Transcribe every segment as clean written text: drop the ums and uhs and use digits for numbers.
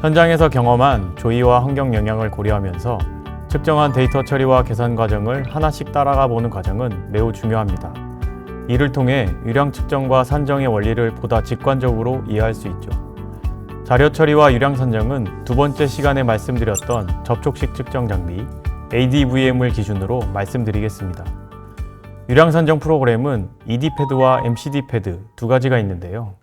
현장에서 경험한 조이와 환경 영향을 고려하면서 측정한 데이터 처리와 계산 과정을 하나씩 따라가 보는 과정은 매우 중요합니다. 이를 통해 유량 측정과 산정의 원리를 보다 직관적으로 이해할 수 있죠. 자료 처리와 유량 산정은 두 번째 시간에 말씀드렸던 접촉식 측정 장비 ADVM을 기준으로 말씀드리겠습니다. 유량 산정 프로그램은 ED패드와 MCD패드 두 가지가 있는데요.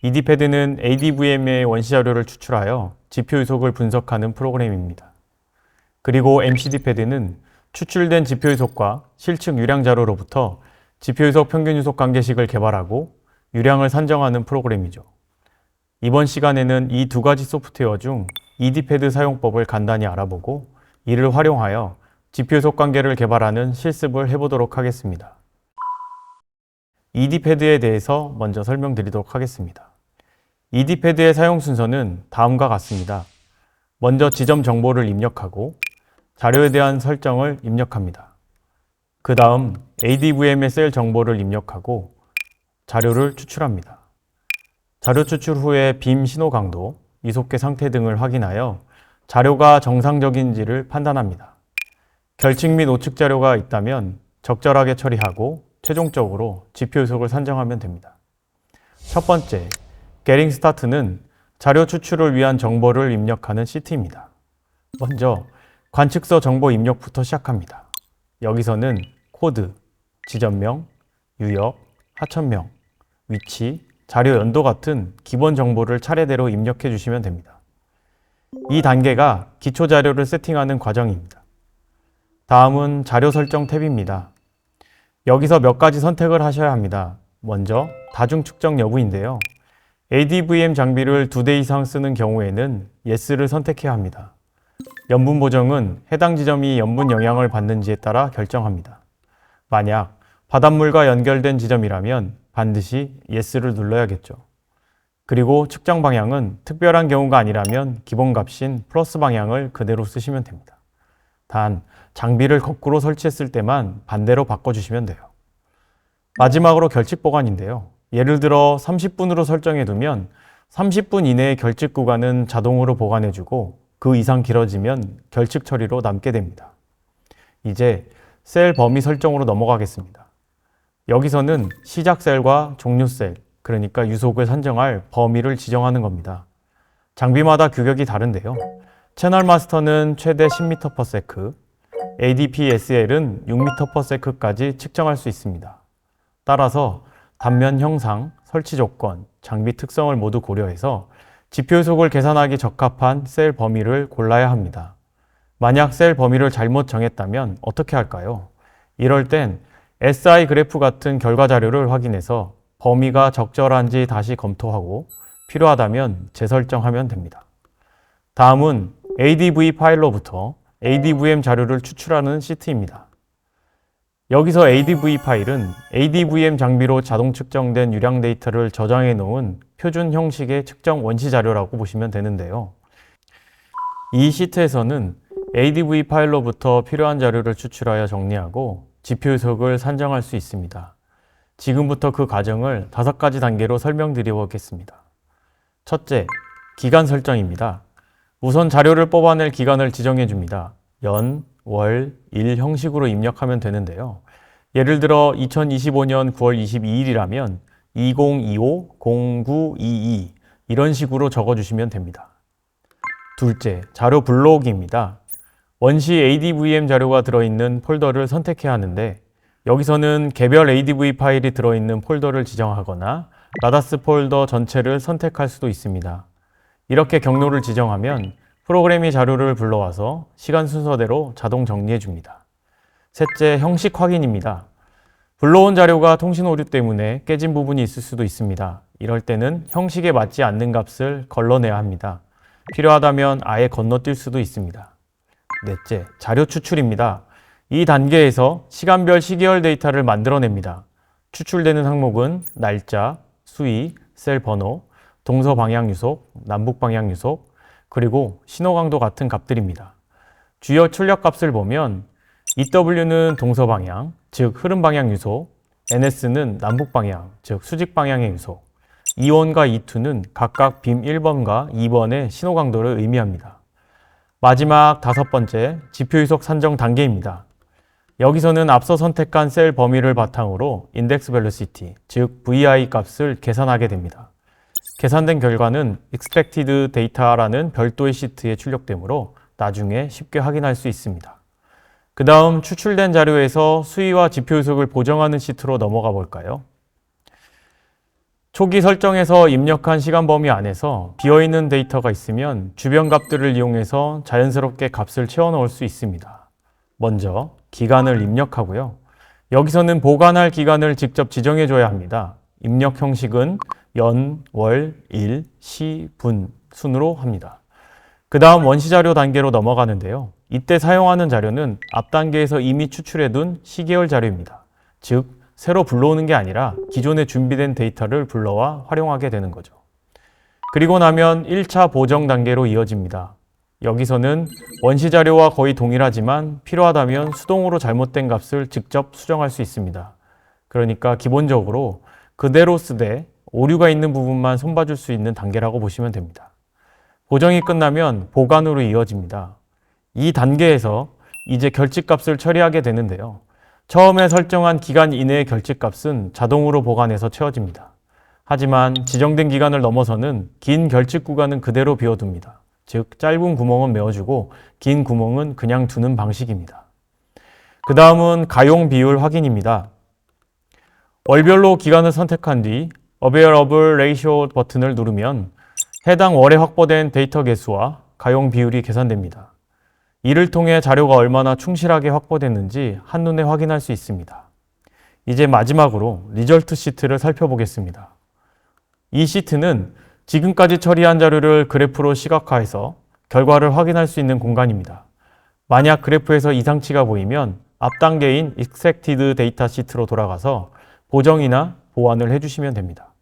ED패드는 ADVM의 원시 자료를 추출하여 지표 유속을 분석하는 프로그램입니다. 그리고 MCD패드는 추출된 지표 유속과 실측 유량 자료로부터 지표 유속 평균 유속 관계식을 개발하고 유량을 산정하는 프로그램이죠. 이번 시간에는 이 두 가지 소프트웨어 중 ED패드 사용법을 간단히 알아보고 이를 활용하여 지표 유속 관계를 개발하는 실습을 해보도록 하겠습니다. ED패드에 대해서 먼저 설명드리도록 하겠습니다. ED패드의 사용 순서는 다음과 같습니다. 먼저 지점 정보를 입력하고 자료에 대한 설정을 입력합니다. 그 다음 ADVM의 셀 정보를 입력하고 자료를 추출합니다. 자료 추출 후에 빔 신호 강도, 이속계 상태 등을 확인하여 자료가 정상적인지를 판단합니다. 결측 및 오측 자료가 있다면 적절하게 처리하고 최종적으로 지표 유속을 산정하면 됩니다. 첫 번째, Getting Start는 자료 추출을 위한 정보를 입력하는 시트입니다. 먼저 관측서 정보 입력부터 시작합니다. 여기서는 코드, 지점명, 유역, 하천명, 위치, 자료 연도 같은 기본 정보를 차례대로 입력해 주시면 됩니다. 이 단계가 기초 자료를 세팅하는 과정입니다. 다음은 자료 설정 탭입니다. 여기서 몇 가지 선택을 하셔야 합니다. 먼저 다중 측정 여부인데요. ADVM 장비를 2대 이상 쓰는 경우에는 Yes를 선택해야 합니다. 염분 보정은 해당 지점이 염분 영향을 받는지에 따라 결정합니다. 만약 바닷물과 연결된 지점이라면 반드시 Yes를 눌러야겠죠. 그리고 측정 방향은 특별한 경우가 아니라면 기본값인 플러스 방향을 그대로 쓰시면 됩니다. 단, 장비를 거꾸로 설치했을 때만 반대로 바꿔주시면 돼요. 마지막으로 결측 보관인데요. 예를 들어 30분으로 설정해 두면 30분 이내의 결측 구간은 자동으로 보관해주고 그 이상 길어지면 결측 처리로 남게 됩니다. 이제 셀 범위 설정으로 넘어가겠습니다. 여기서는 시작 셀과 종료 셀, 그러니까 유속을 산정할 범위를 지정하는 겁니다. 장비마다 규격이 다른데요. 채널 마스터는 최대 10m/s, ADP-SL은 6m/s까지 측정할 수 있습니다. 따라서 단면 형상, 설치 조건, 장비 특성을 모두 고려해서 지표 유속을 계산하기 적합한 셀 범위를 골라야 합니다. 만약 셀 범위를 잘못 정했다면 어떻게 할까요? 이럴 땐 SI 그래프 같은 결과 자료를 확인해서 범위가 적절한지 다시 검토하고 필요하다면 재설정하면 됩니다. 다음은 ADV 파일로부터 ADVM 자료를 추출하는 시트입니다. 여기서 ADV 파일은 ADVM 장비로 자동 측정된 유량 데이터를 저장해 놓은 표준 형식의 측정 원시 자료라고 보시면 되는데요. 이 시트에서는 ADV 파일로부터 필요한 자료를 추출하여 정리하고 지표 유속을 산정할 수 있습니다. 지금부터 그 과정을 5가지 단계로 설명드려 보겠습니다. 첫째, 기간 설정입니다. 우선 자료를 뽑아낼 기간을 지정해 줍니다. 연, 월, 일 형식으로 입력하면 되는데요. 예를 들어 2025년 9월 22일이라면 2025-0922 이런 식으로 적어주시면 됩니다. 둘째, 자료 불러오기입니다. 원시 ADVM 자료가 들어있는 폴더를 선택해야 하는데 여기서는 개별 ADV 파일이 들어있는 폴더를 지정하거나 라다스 폴더 전체를 선택할 수도 있습니다. 이렇게 경로를 지정하면 프로그램이 자료를 불러와서 시간 순서대로 자동 정리해 줍니다. 셋째, 형식 확인입니다. 불러온 자료가 통신 오류 때문에 깨진 부분이 있을 수도 있습니다. 이럴 때는 형식에 맞지 않는 값을 걸러내야 합니다. 필요하다면 아예 건너뛸 수도 있습니다. 넷째, 자료 추출입니다. 이 단계에서 시간별 시계열 데이터를 만들어냅니다. 추출되는 항목은 날짜, 수위, 셀 번호, 동서 방향 유속, 남북 방향 유속, 그리고 신호 강도 같은 값들입니다. 주요 출력 값을 보면 EW는 동서 방향, 즉 흐름 방향 유속, NS는 남북 방향, 즉 수직 방향의 유속, E1과 E2는 각각 빔 1번과 2번의 신호 강도를 의미합니다. 마지막 5번째, 지표 유속 산정 단계입니다. 여기서는 앞서 선택한 셀 범위를 바탕으로 인덱스 벨로시티, 즉 VI 값을 계산하게 됩니다. 계산된 결과는 expected data라는 별도의 시트에 출력되므로 나중에 쉽게 확인할 수 있습니다. 그 다음 추출된 자료에서 수위와 지표 유속을 보정하는 시트로 넘어가 볼까요? 초기 설정에서 입력한 시간 범위 안에서 비어있는 데이터가 있으면 주변 값들을 이용해서 자연스럽게 값을 채워 넣을 수 있습니다. 먼저 기간을 입력하고요. 여기서는 보관할 기간을 직접 지정해 줘야 합니다. 입력 형식은 연, 월, 일, 시, 분 순으로 합니다. 그 다음 원시자료 단계로 넘어가는데요. 이때 사용하는 자료는 앞 단계에서 이미 추출해 둔 시계열 자료입니다. 즉, 새로 불러오는 게 아니라 기존에 준비된 데이터를 불러와 활용하게 되는 거죠. 그리고 나면 1차 보정 단계로 이어집니다. 여기서는 원시 자료와 거의 동일하지만 필요하다면 수동으로 잘못된 값을 직접 수정할 수 있습니다. 그러니까 기본적으로 그대로 쓰되 오류가 있는 부분만 손봐줄 수 있는 단계라고 보시면 됩니다. 보정이 끝나면 보관으로 이어집니다. 이 단계에서 이제 결집값을 처리하게 되는데요. 처음에 설정한 기간 이내의 결집값은 자동으로 보관해서 채워집니다. 하지만 지정된 기간을 넘어서는 긴 결집 구간은 그대로 비워둡니다. 즉 짧은 구멍은 메워주고 긴 구멍은 그냥 두는 방식입니다. 그 다음은 가용 비율 확인입니다. 월별로 기간을 선택한 뒤 Available Ratio 버튼을 누르면 해당 월에 확보된 데이터 개수와 가용 비율이 계산됩니다. 이를 통해 자료가 얼마나 충실하게 확보됐는지 한눈에 확인할 수 있습니다. 이제 마지막으로 리절트 시트를 살펴보겠습니다. 이 시트는 지금까지 처리한 자료를 그래프로 시각화해서 결과를 확인할 수 있는 공간입니다. 만약 그래프에서 이상치가 보이면 앞 단계인 expected data 시트로 돌아가서 보정이나 보완을 해주시면 됩니다.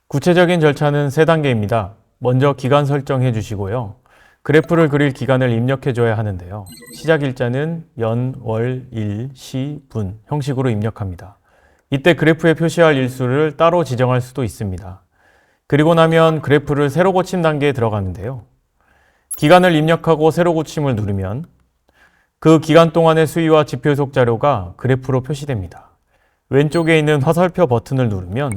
구체적인 절차는 3단계입니다. 먼저 기간 설정해 주시고요. 그래프를 그릴 기간을 입력해 줘야 하는데요. 시작 일자는 연, 월, 일, 시, 분 형식으로 입력합니다. 이때 그래프에 표시할 일수를 따로 지정할 수도 있습니다. 그리고 나면 그래프를 세로 고침 단계에 들어가는데요. 기간을 입력하고 세로 고침을 누르면 그 기간 동안의 수위와 지표 요속 자료가 그래프로 표시됩니다. 왼쪽에 있는 화살표 버튼을 누르면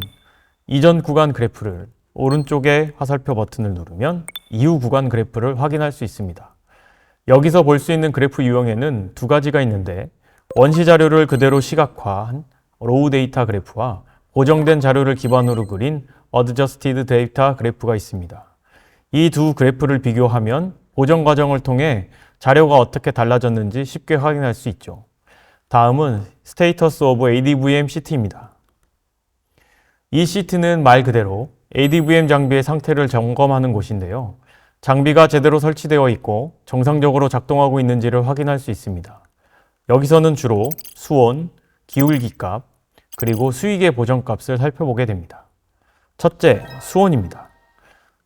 이전 구간 그래프를, 오른쪽에 화살표 버튼을 누르면 이후 구간 그래프를 확인할 수 있습니다. 여기서 볼 수 있는 그래프 유형에는 2가지가 있는데 원시 자료를 그대로 시각화한 로우 데이터 그래프와 고정된 자료를 기반으로 그린 어드저스티드 데이터 그래프가 있습니다. 이 두 그래프를 비교하면 보정 과정을 통해 자료가 어떻게 달라졌는지 쉽게 확인할 수 있죠. 다음은 스테이터스 오브 ADVM 시트입니다. 이 시트는 말 그대로 ADVM 장비의 상태를 점검하는 곳인데요. 장비가 제대로 설치되어 있고 정상적으로 작동하고 있는지를 확인할 수 있습니다. 여기서는 주로 수온, 기울기 값, 그리고 수익의 보정값을 살펴보게 됩니다. 첫째, 수온입니다.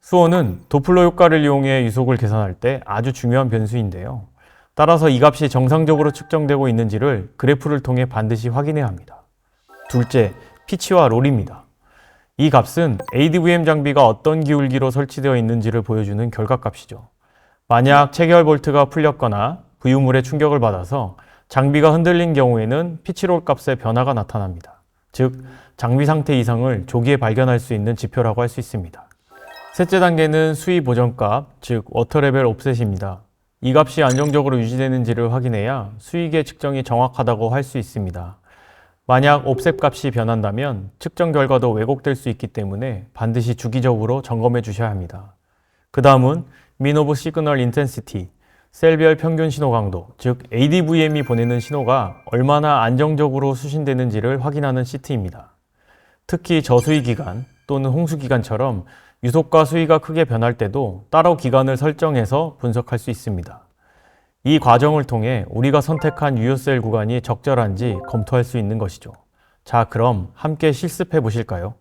수온은 도플러 효과를 이용해 유속을 계산할 때 아주 중요한 변수인데요. 따라서 이 값이 정상적으로 측정되고 있는지를 그래프를 통해 반드시 확인해야 합니다. 둘째, 피치와 롤입니다. 이 값은 ADVM 장비가 어떤 기울기로 설치되어 있는지를 보여주는 결과값이죠. 만약 체결 볼트가 풀렸거나 부유물에 충격을 받아서 장비가 흔들린 경우에는 피치롤 값의 변화가 나타납니다. 즉, 장비 상태 이상을 조기에 발견할 수 있는 지표라고 할 수 있습니다. 셋째 단계는 수위 보정값, 즉 워터 레벨 옵셋입니다. 이 값이 안정적으로 유지되는지를 확인해야 수익의 측정이 정확하다고 할 수 있습니다. 만약 옵셋 값이 변한다면 측정 결과도 왜곡될 수 있기 때문에 반드시 주기적으로 점검해 주셔야 합니다. 그 다음은 Mean of Signal Intensity, 셀별 평균 신호 강도, 즉 ADVM이 보내는 신호가 얼마나 안정적으로 수신되는지를 확인하는 시트입니다. 특히 저수위 기간 또는 홍수 기간처럼 유속과 수위가 크게 변할 때도 따로 기간을 설정해서 분석할 수 있습니다. 이 과정을 통해 우리가 선택한 유효셀 구간이 적절한지 검토할 수 있는 것이죠. 자, 그럼 함께 실습해 보실까요?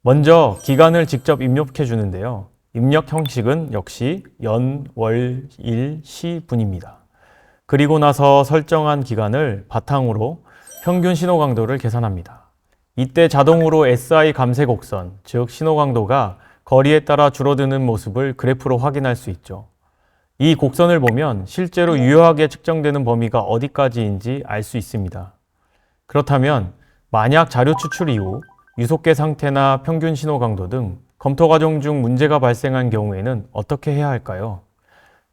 먼저 기간을 직접 입력해 주는데요. 입력 형식은 역시 연, 월, 일, 시, 분입니다. 그리고 나서 설정한 기간을 바탕으로 평균 신호 강도를 계산합니다. 이때 자동으로 SI 감쇄 곡선, 즉 신호 강도가 거리에 따라 줄어드는 모습을 그래프로 확인할 수 있죠. 이 곡선을 보면 실제로 유효하게 측정되는 범위가 어디까지인지 알 수 있습니다. 그렇다면 만약 자료 추출 이후 유속계 상태나 평균 신호 강도 등 검토 과정 중 문제가 발생한 경우에는 어떻게 해야 할까요?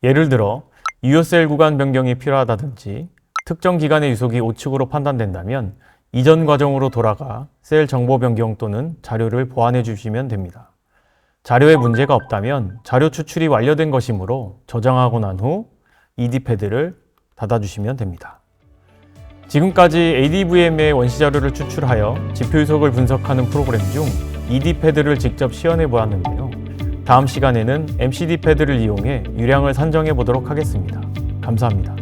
예를 들어 유효셀 구간 변경이 필요하다든지 특정 기간의 유속이 우측으로 판단된다면 이전 과정으로 돌아가 셀 정보 변경 또는 자료를 보완해 주시면 됩니다. 자료에 문제가 없다면 자료 추출이 완료된 것이므로 저장하고 난 후 ED패드를 닫아주시면 됩니다. 지금까지 ADVM의 원시 자료를 추출하여 지표 유속을 분석하는 프로그램 중 ED패드를 직접 시연해 보았는데요. 다음 시간에는 MCD패드를 이용해 유량을 산정해 보도록 하겠습니다. 감사합니다.